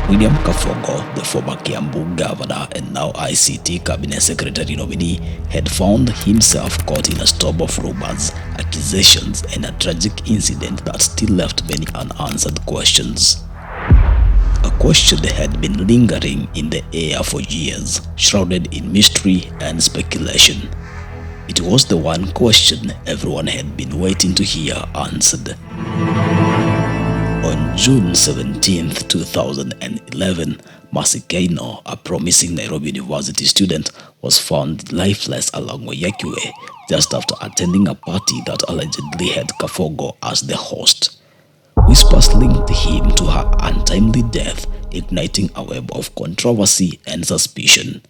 William Kabogo, the former Kiambu governor and now ICT cabinet secretary nominee, had found himself caught in a storm of rumors, accusations, and a tragic incident that still left many unanswered questions. A question had been lingering in the air for years, shrouded in mystery and speculation. It was the one question everyone had been waiting to hear answered. On June 17, 2011, Mercy Keino, a promising Nairobi University student, was found lifeless along Wayakwe just after attending a party that allegedly had Kabogo as the host. Whispers linked him to her untimely death, igniting a web of controversy and suspicion.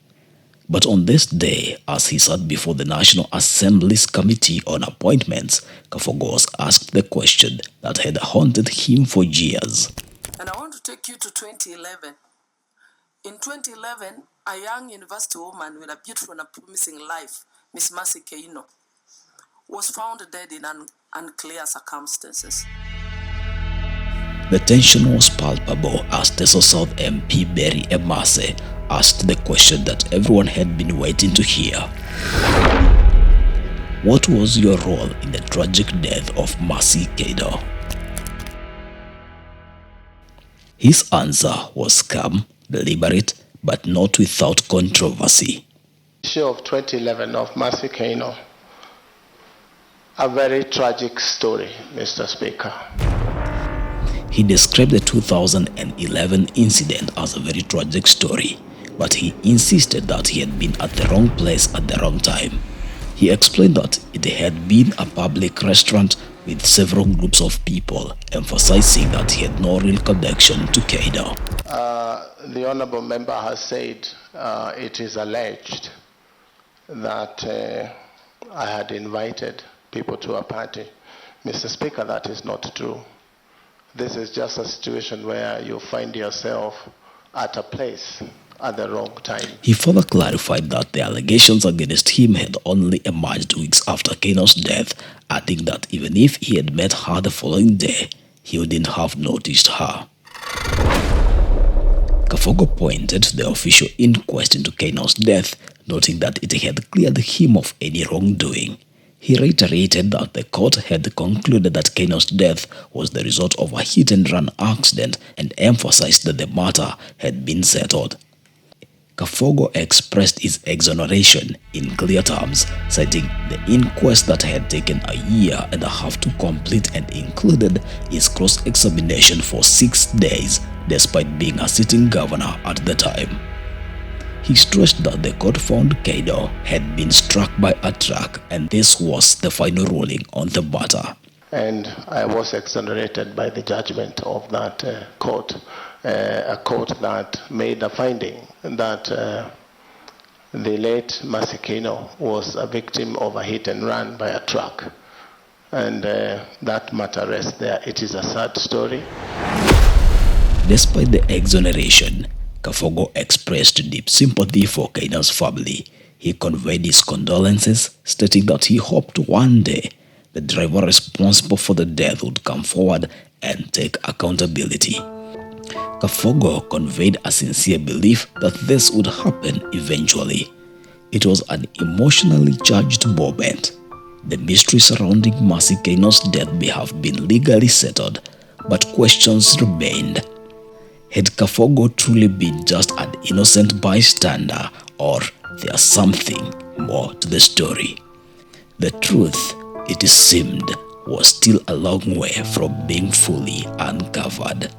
But on this day, as he sat before the National Assembly's Committee on Appointments, Kabogo was asked the question that had haunted him for years. And I want to take you to 2011. In 2011, a young university woman with a beautiful and promising life, Miss Mercy Keino, was found dead in unclear circumstances. The tension was palpable as Teso South MP Mary Emase asked the question that everyone had been waiting to hear. What was your role in the tragic death of Mercy Keino? His answer was calm, deliberate, but not without controversy. Issue of 2011 of Mercy Keino, a very tragic story, Mr. Speaker. He described the 2011 incident as a very tragic story, but he insisted that he had been at the wrong place at the wrong time. He explained that it had been a public restaurant with several groups of people, emphasizing that he had no real connection to Keino. The Honourable Member has said it is alleged that I had invited people to a party. Mr. Speaker, that is not true. This is just a situation where you find yourself at a place at the wrong time. He further clarified that the allegations against him had only emerged weeks after Keino's death, adding that even if he had met her the following day, he wouldn't have noticed her. Kabogo pointed to the official inquest into Keino's death, noting that it had cleared him of any wrongdoing. He reiterated that the court had concluded that Keino's death was the result of a hit-and-run accident and emphasized that the matter had been settled. Kabogo expressed his exoneration in clear terms, citing the inquest that had taken a year and a half to complete and included his cross-examination for 6 days, despite being a sitting governor at the time. He stressed that the court found Keino had been struck by a truck, and this was the final ruling on the matter. And I was exonerated by the judgment of that court, a court that made a finding that the late Mercy Keino was a victim of a hit and run by a truck. And that matter rests there. It is a sad story. Despite the exoneration, Kabogo expressed deep sympathy for Keino's family. He conveyed his condolences, stating that he hoped one day the driver responsible for the death would come forward and take accountability. Kabogo conveyed a sincere belief that this would happen eventually. It was an emotionally charged moment. The mystery surrounding Mercy Keino's death may have been legally settled, but questions remained. Had Kabogo truly been just an innocent bystander, or there's something more to the story? The truth, it seemed, was still a long way from being fully uncovered.